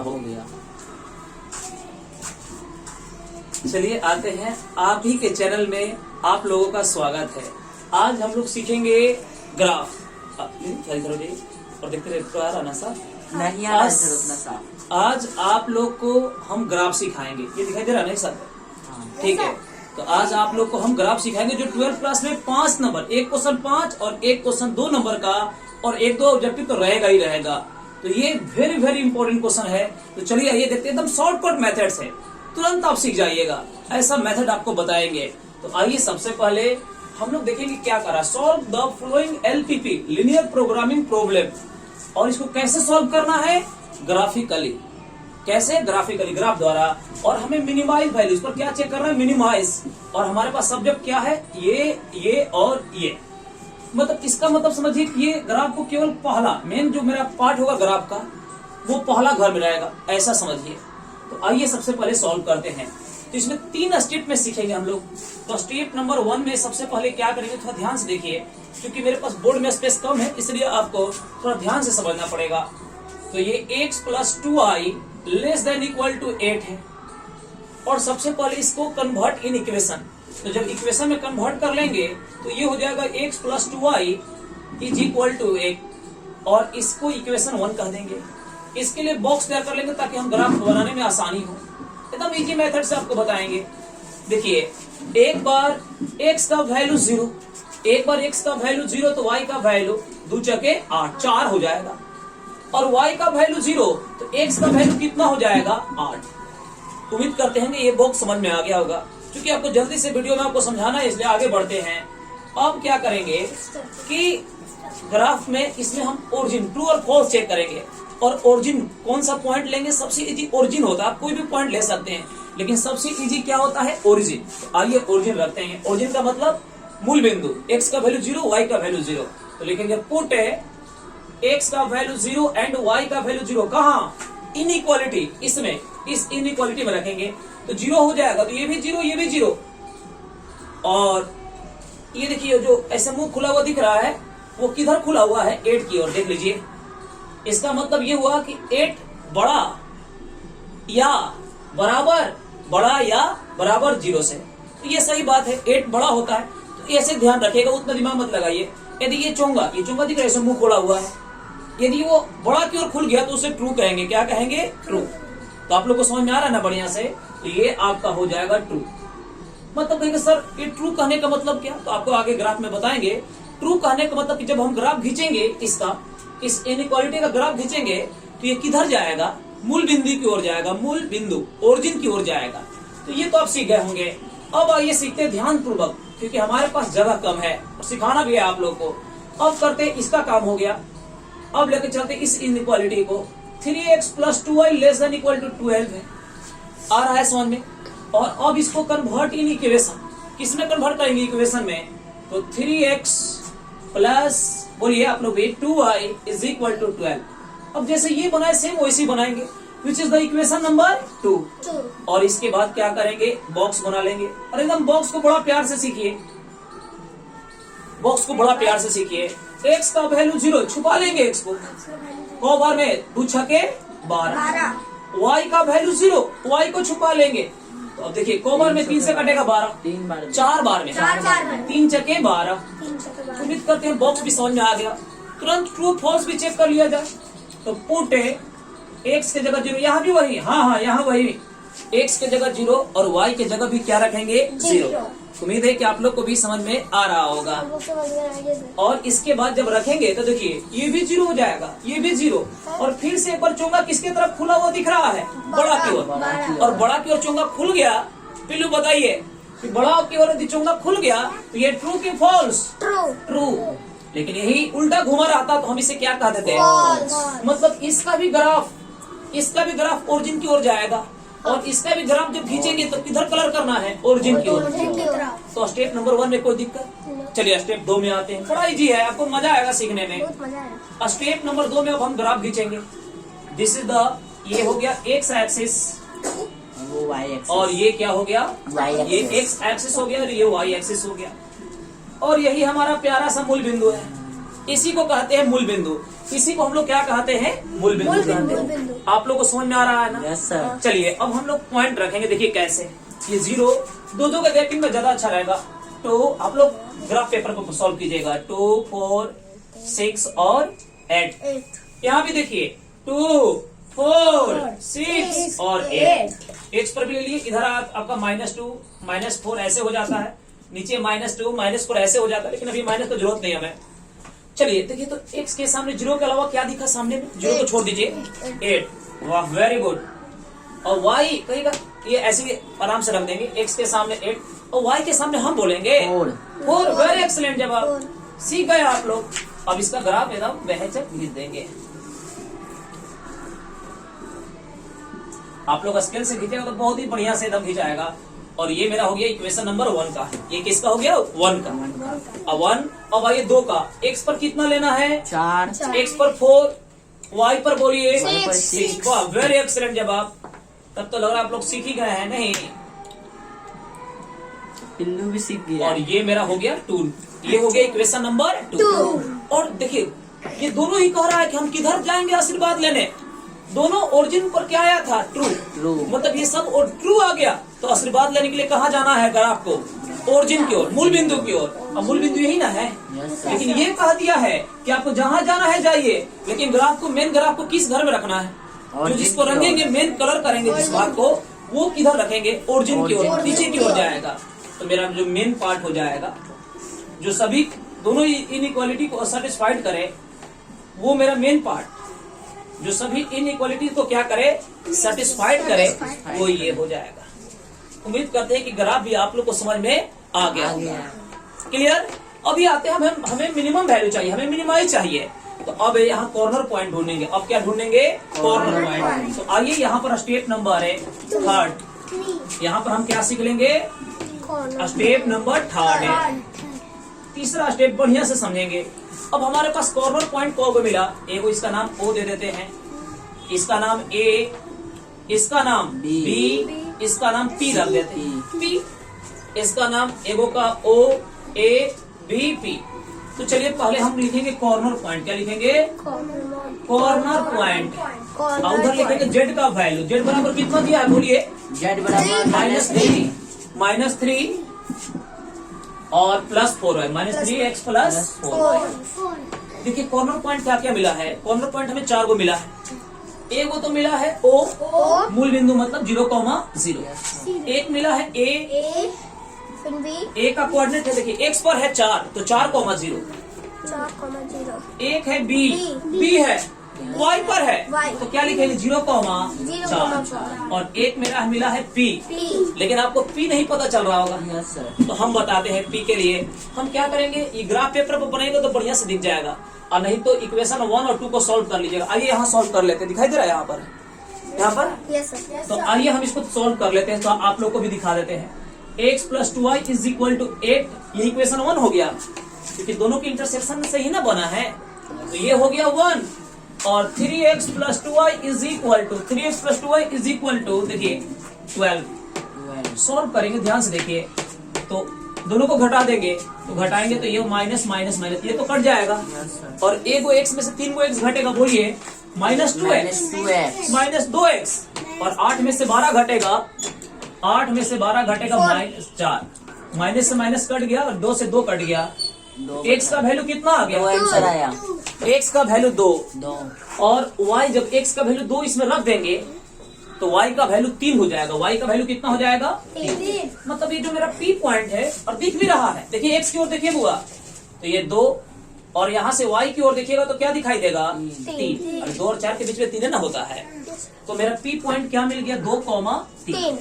हो गया। चलिए आते हैं, आप ही के चैनल में आप लोगों का स्वागत है। आज हम लोग सीखेंगे ग्राफ। और देखते रहे तो आ रहा ना साहब, नहीं आ रहा है उतना साफ। आज आप लोग को हम ग्राफ सिखाएंगे। ये दिखाई दे रहा नहीं सर? ठीक है, तो आज आप लोग को हम ग्राफ सिखाएंगे जो 12th क्लास में 5 नंबर, एक क्वेश्चन 5 और एक क्वेश्चन 2 नंबर का और एक 2 ऑब्जेक्टिव तो रहेगा ही रहेगा। तो ये वेरी वेरी इंपॉर्टेंट क्वेश्चन है। तो चलिए आइए देखते हैं, एकदम शॉर्टकट मेथड्स है, तुरंत आप सीख जाइएगा, ऐसा मेथड आपको बताएंगे। तो आइए सबसे पहले हम लोग देखेंगे क्या करा, solve the flowing LPP linear programming problem. और इसको कैसे सॉल्व करना है? ग्राफिकली। कैसे? ग्राफिकली, ग्राफ द्वारा। और हमें मिनिमाइज वैल्यूज पर क्या चेक करना है? मिनिमाइज। और हमारे पास सब्जेक्ट क्या है? ये और ये। मतलब इसका मतलब समझिए कि ये ग्राफ को केवल पहला मेन जो मेरा पार्ट होगा ग्राफ का, वो पहला घर में रहेगा, ऐसा समझिए। तो आइए सबसे पहले सॉल्व करते हैं। तो इसमें 3 स्टेप में सीखेंगे हम लोग। तो स्टेप नंबर 1 में सबसे पहले क्या करेंगे, थोड़ा ध्यान से देखिए, क्योंकि मेरे पास बोर्ड में स्पेस कम है, इसलिए आपको थोड़ा ध्यान से समझना पड़ेगा। तो ये x + 2i ≤ 8 है। और सबसे पहले इसको कन्वर्ट इन इक्वेशन। तो जब इक्वेशन में कन्वर्ट कर लेंगे तो ये हो जाएगा x + 2i = 8 और इसको इक्वेशन 1 कह देंगे। इसके लिए बॉक्स तैयार कर लेंगे ताकि हम ग्राफ बनाने में आसानी हो। एकदम इजी मेथड से आपको बताएंगे। देखिए, एक बार x का वैल्यू 0, एक बार x का वैल्यू 0 तो y का वैल्यू 2 चके 8, 4 हो जाएगा। और y का वैल्यू 0 तो x का वैल्यू कितना हो जाएगा? 8। उम्मीद करते हैं कि ये बॉक्स समझ में आ गया होगा। क्योंकि आपको जल्दी से वीडियो में आपको समझाना है, इसलिए आगे बढ़ते हैं। अब क्या करेंगे कि ग्राफ में इसमें हम ओरिजिन, ट्रू और फॉल्स चेक करेंगे। और ओरिजिन कौन सा पॉइंट लेंगे? सबसे इजी ओरिजिन होता है। आप कोई भी पॉइंट ले सकते हैं, लेकिन सबसे इजी क्या होता है? ओरिजिन। तो आइए ओरिजिन रखते हैं। ओरिजिन का मतलब मूल बिंदु। x का वैल्यू 0, y का वैल्यू 0। तो लिखेंगे पुट x का वैल्यू 0 एंड y का वैल्यू 0 कहाँ? इनइक्वालिटी, इसमें, इस इनइक्वालिटी में रखेंगे तो 0 हो जाएगा। तो ये भी 0, ये भी 0। और ये देखिए जो ऐसे मुंह खुला हुआ दिख रहा है, वो किधर खुला हुआ है? 8 की ओर। देख लीजिए, इसका मतलब ये हुआ कि 8 बड़ा या बराबर 0 से। तो ये सही बात है, 8 बड़ा होता है। तो ऐसे ध्यान रखिएगा, उतना दिमाग मत लगाइए। यदि ये चोंगा दिख रहा है, ऐसे मुंह खोला हुआ है, यदि वो बड़ा की ओर खुल गया तो उसे ट्रू कहेंगे। क्या कहेंगे? ट्रू। तो आप लोग को समझ में आ रहा है ना बढ़िया से? तो ये आपका हो जाएगा ट्रू। मतलब कहेंगे सर ये ट्रू कहने का मतलब क्या? तो आपको आगे ग्राफ में बताएंगे। ट्रू कहने का मतलब कि जब हम ग्राफ खींचेंगे, इसका, इस इनइक्वालिटी का ग्राफ खींचेंगे तो ये किधर जाएगा? मूल बिंदु की ओर जाएगा, मूल बिंदु ओरिजिन की ओर जाएगा। तो ये तो आप सीख गए होंगे। अब आइए सीखते हैं ध्यान पूर्वक, क्योंकि हमारे पास जगह कम है और सिखाना भी है आप लोग को। अब करते, इसका काम हो गया। अब लेके चलते इस इनइक्वालिटी को। 3x + 2y ≤ 12 है, आ रहा है समझ में। और अब इसको कन्वर्ट इन इक्वेशन, किसमें कन्वर्ट करेंगे? इक्वेशन में। तो 3x प्लस, बोलिए आप लोग भी, 2y = 12। अब जैसे ये बनाए सेम वैसे ही बनाएंगे, which is the equation number 2। और इसके बाद क्या करेंगे? बॉक्स बना लेंगे। और एकदम बॉक्स को बड़ा प्यार से सीखिए, बॉक्स को बड़ा प्यार से सीखिए। x का वैल्यू 0, छुपा लेंगे x को। कौ बार में? 2 छके 12। y का वैल्यू 0, y को छुपा लेंगे। तो अब देखिए, कौ बार में 3 से कटेगा? 12। 4 बार में 3 छके 12। उम्मीद करते हैं बॉक्स भी समझ में आ गया। तुरंत ट्रू फॉल्स भी चेक कर लिया जाए। तो पुट x के जगह 0, यहाँ भी वही, हाँ यहाँ वही, x के जगह 0 और y के जगह भी क्या रखेंगे? 0। उम्मीद है कि आप लोग को भी समझ में आ रहा होगा। और इसके बाद जब रखेंगे तो देखिए ये भी 0 हो जाएगा, ये भी 0। और फिर से एक बार चोंगा किसके तरफ खुला हुआ दिख रहा है? बड़ा की ओर। और बड़ा की ओर चोंगा खुल गया। पिल्लू बताइए कि बड़ा की ओर यदि चोंगा खुल गया तो ये ट्रू की फॉल्स? ट्रू। लेकिन यही उल्टा घुमा रहता तो हम इसे क्या कह देते हैं? मतलब इसका भी ग्राफ ओरिजिन की ओर जाएगा। और इसका भी ग्राफ जब खींचेंगे तो किधर कलर करना है? ओरिजिन की ओर। तो स्टेप नंबर 1 में कोई दिक्कत? चलिए स्टेप 2 में आते हैं। बड़ा इजी है, आपको मजा आएगा सीखने में। स्टेप नंबर 2 में अब हम ग्राफ खींचेंगे। दिस इज द, ये हो गया x एक्सिस, वो y एक्सिस, और ये क्या हो गया? ये x एक्सिस हो गया और ये y एक्सिस हो गया। और यही हमारा प्यारा सा मूल बिंदु है। इसी को कहते हैं मूल बिंदु। इसी को हम लोग क्या कहते हैं? मूल बिंदु कहते हैं। आप लोग को समझ में आ रहा है ना? Yes sir. चलिए अब हम लोग पॉइंट रखेंगे। देखिए कैसे, ये 0 दो का गैपिंग में ज्यादा अच्छा रहेगा। तो आप लोग ग्राफ पेपर को सॉल्व कीजिएगा। 2, 4, 6 और 8। यहाँ भी देखिए 2, 4, 6 और 8। एक्स पर भी ले लिए। इधर आपका -2, -4 ऐसे हो जाता है। नीचे -2, -4 ऐसे हो जाता है। लेकिन अभी माइनस की जरूरत नहीं है हमें। चलिए देखिए, तो x के सामने 0 के अलावा क्या दिखा सामने में? 0 को छोड़ दीजिए, 8। वाह, वेरी गुड। और y कहेगा, ये ऐसे ही आराम से रख देंगे। x के सामने 8 और y के सामने हम बोलेंगे 4। वेरी एक्सलेंट जवाब, सीख गए आप लोग। अब इसका ग्राफ एकदम बेहतर खींच देंगे। आप लोग स्केल से खींचेगा तो बहुत ही बढ़िया से एकदम खींचाएगा। और ये मेरा हो गया इक्वेशन नंबर 1 का। ये किसका हो गया? 1 का। अब 1, अब आइए 2 का। x पर कितना लेना है? 4। x पर 4, y पर बोलिए 6। वाह, वेरी एक्सलेंट जवाब। तब तो लग रहा है आप लोग सीख ही गए हैं। नहीं, पिल्लू भी सीख गया। और ये मेरा हो गया 2। ये हो गया इक्वेशन नंबर 2। और देखिए, ये दोनों ही कह रहा है कि हम किधर जाएंगे आशीर्वाद लेने। दोनों ओरिजिन पर क्या आया था? ट्रू। मतलब ये सब और ट्रू आ गया। तो आशीर्वाद लेने के लिए कहाँ जाना है ग्राफ को? ओरिजिन की ओर, मूल बिंदु की ओर। अब मूल बिंदु यही ना है। लेकिन ये कह दिया है कि आपको जहाँ जाना है जाइए, लेकिन ग्राफ को, मेन ग्राफ को किस घर में रखना है? जो जिसको रंगेंगे, मेन कलर करेंगे जिस भाग को, वो किधर रखेंगे? ओरिजिन की ओर, नीचे की ओर जाएगा। तो मेरा जो मेन पार्ट हो जाएगा, जो सभी दोनों इनइक्वालिटी को सेटिस्फाइड करे, वो मेरा मेन पार्ट जो सभी इनइक्वालिटी को क्या करे? सेटिस्फाइड करे, वो ये हो जाएगा। उम्मीद करते हैं कि ग्राफ भी आप लोग को समझ में आ गया। क्लियर? अभी आते हैं, हमें मिनिमम वैल्यू चाहिए, हमें मिनिमाइज चाहिए। तो अब यहाँ कॉर्नर पॉइंट ढूंढेंगे। अब क्या ढूंढेंगे? Corner point. तो आइए, यहाँ पर स्टेप नंबर है 3। यहाँ पर हम क्या सीख लेंगे? स्टेप नंबर 3 है। तीसरा स्टेप बढ़िया से समझेंगे। अब हमारे पास कॉर्नर पॉइंट को मिला। एगो इसका नाम O दे देते हैं, इसका नाम A, इसका नाम B, इसका नाम P रख देते हैं। P, इसका नाम एगो का O, A, B, P। तो चलिए पहले हम लिखेंगे कॉर्नर पॉइंट। क्या लिखेंगे? Corner point. और उधर लिखेंगे Z का वैल्यू। Z बराबर कितना दिया है? बोलिए। Z बराबर -3 और +4 है। -3x + 4। देखिए कॉर्नर पॉइंट क्या क्या मिला है? कॉर्नर पॉइंट हमें 4 को मिला है। एगो तो मिला है O, मूल बिंदु मतलब 0,0। एक मिला है A का कोऑर्डिनेट है, देखिए x पर है 4 तो 4,0। एक है B है, y पर है तो क्या लिखेंगे? 0,4। और एक मेरा मिला है P, लेकिन आपको P नहीं पता चल रहा होगा। तो हम बताते हैं P के लिए हम क्या करेंगे। ये ग्राफ पेपर पर बनाएंगे तो बढ़िया से दिख जाएगा, और नहीं तो इक्वेशन 1 और 2 को सॉल्व कर लीजिएगा। आइए यहाँ सॉल्व कर लेते हैं। दिखाई दे रहा है यहाँ पर? तो आइए हम इसको सॉल्व कर लेते हैं। तो आप लोग को भी दिखा देते हैं। x + 2y = 8। ये इक्वेशन 1 हो गया, क्योंकि दोनों की इंटरसेक्शन से ही ना बना है। तो ये हो गया 1। और 3x + 2y = देखिए 12। सॉल्व करेंगे, ध्यान से देखिए। तो दोनों को घटा देंगे, तो घटाएंगे तो ये माइनस माइनस माइनस, ये तो कट जाएगा। और एक को x में से 3 को x घटेगा, बोलिए -2x -2x। और 8 में से 12 घटेगा, 8 में से 12 घटेगा -4। माइनस से माइनस कट गया और 2 से 2 कट गया। x का वैल्यू कितना आ गया? 2 आंसर आया। x का वैल्यू 2। और y, जब x का वैल्यू 2 इसमें रख देंगे तो y का वैल्यू 3 हो जाएगा। y का वैल्यू कितना हो जाएगा? 3। मतलब ये जो मेरा P पॉइंट है, और दिख भी रहा है, देखिए x की ओर देखिए बुआ, तो ये 2, और यहाँ से y की ओर देखिएगा तो क्या दिखाई देगा? 3। और 2 और 4 के बीच में 3 ना होता है। तो मेरा P पॉइंट क्या मिल गया? 2,3।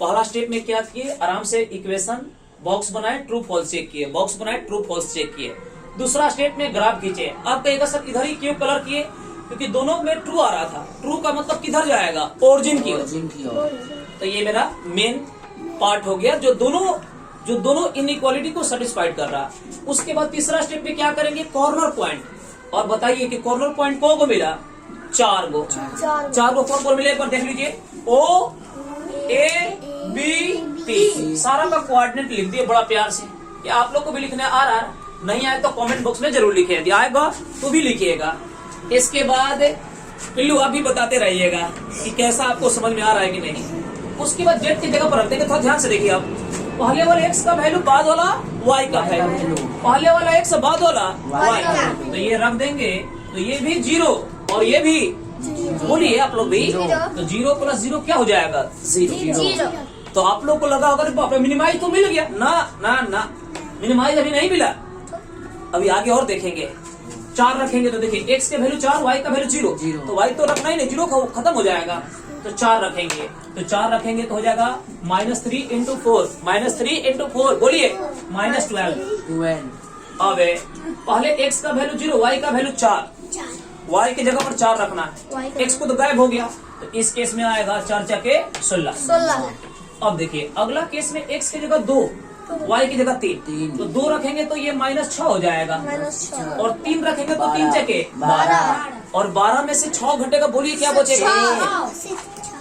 पहला स्टेप में क्या किए? आराम से इक्वेशन बॉक्स बनाए, ट्रू फॉल्स चेक किए, बॉक्स बनाए, ट्रू फॉल्स चेक किए। दूसरा स्टेप में ग्राफ खींचे। अब कहेगा सर इधर ही क्यों कलर किए? क्योंकि दोनों में ट्रू आ रहा था। ट्रू का मतलब किधर जाएगा? ओरिजिन की ओर। तो ये मेरा मेन पार्ट हो गया, जो दोनों इनइक्वालिटी को सेटिस्फाइड कर रहा। उसके बाद तीसरा स्टेप में क्या करेंगे? Corner point. और बताइए कि कॉर्नर पॉइंट को मिला? 4 को। 4 को कौन कौन मिले? एक बार देख लीजिए। O, A, B, P। सारा का कोऑर्डिनेट लिख दिए बड़ा प्यार से। ये आप लोग को भी लिखने आ रहा है, नहीं आए तो कमेंट बॉक्स में जरूर लिखिए, यदि आएगा तो भी लिखिएगा। इसके बाद पिल्लू आप भी बताते रहिएगा कि कैसा आपको समझ में आ रहा है कि नहीं। उसके बाद जेड की जगह पर रख देंगे, थोड़ा ध्यान से देखिए आप। पहले वाला एक्स का वैल्यू बाद वाला वाई का वैल्यू, पहले वाला एक्स बाद वाला वाई, तो ये रख देंगे। तो ये भी 0 और ये भी, बोलिए आप लोग भी, तो 0 प्लस 0 क्या हो जाएगा? 0। तो आप लोग को लगा होगा मिनिमाइज तो मिल गया ना, ना ना मिनिमाइज अभी नहीं मिला, अभी आगे और देखेंगे। 4 रखेंगे तो देखिए x के वैल्यू 4, y का वैल्यू 0, तो y तो रखना ही नहीं, 0 खत्म हो जाएगा। तो 4 रखेंगे, तो 4 रखेंगे तो हो जाएगा -3 × 4, -3 × 4, बोलिए -12। अब पहले x का वैल्यू 0, y का वैल्यू 4, y की जगह पर 4 रखना है, x को तो गायब हो गया, तो इस केस में आएगा 4 चके 16। अब देखिए अगला केस में x की जगह 2, y की जगह 3, तो 2 रखेंगे तो ये -6 हो जाएगा, और 3 रखेंगे तो 3 चके 12, और 12 में से 6 घटेगा, बोलिए क्या बचेगा?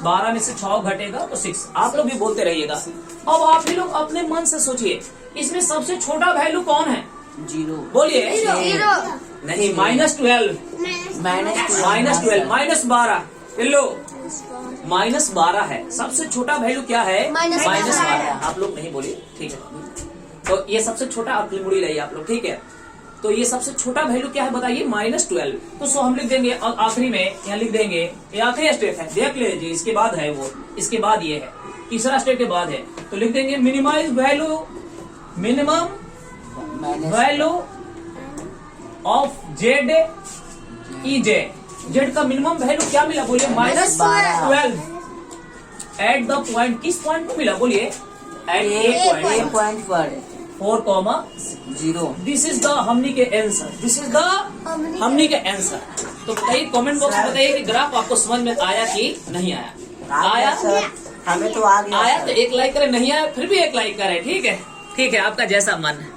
12 में से 6 घटेगा तो 6। आप लोग भी बोलते रहिएगा। अब आप ही लोग अपने मन से सोचिए, इसमें सबसे छोटा वैल्यू कौन है? 0, बोलिए। नहीं, -12, -12 लो, -12 है सबसे छोटा वैल्यू। क्या है? -12। आप लोग नहीं बोलिए, ठीक है। तो ये सबसे छोटा, आप मुड़ी रहिए आप लोग, ठीक है। तो ये सबसे छोटा वैल्यू क्या है बताइए? -12। तो सो हम लिख देंगे आखिरी में, यहाँ लिख देंगे, ये आखिरी स्टेप है, देख लीजिए, इसके बाद है वो, इसके बाद ये है, तीसरा स्टेप के बाद है। तो लिख देंगे minimise value, minimum value of Z ई जे। जेड का मिनिमम वैल्यू क्या मिला? बोलिए -12 एट द पॉइंट। किस पॉइंट को मिला? बोलिए at a point 4,0। This is the हमनी के आंसर, दिस इज द हमनी के आंसर। तो बताइए कमेंट बॉक्स में बताइए कि ग्राफ आपको समझ में आया कि नहीं आया? आया सर, हमें तो आ गया। आया तो एक लाइक करें, नहीं आया फिर भी एक लाइक करें, ठीक है? ठीक है, आपका जैसा मन है।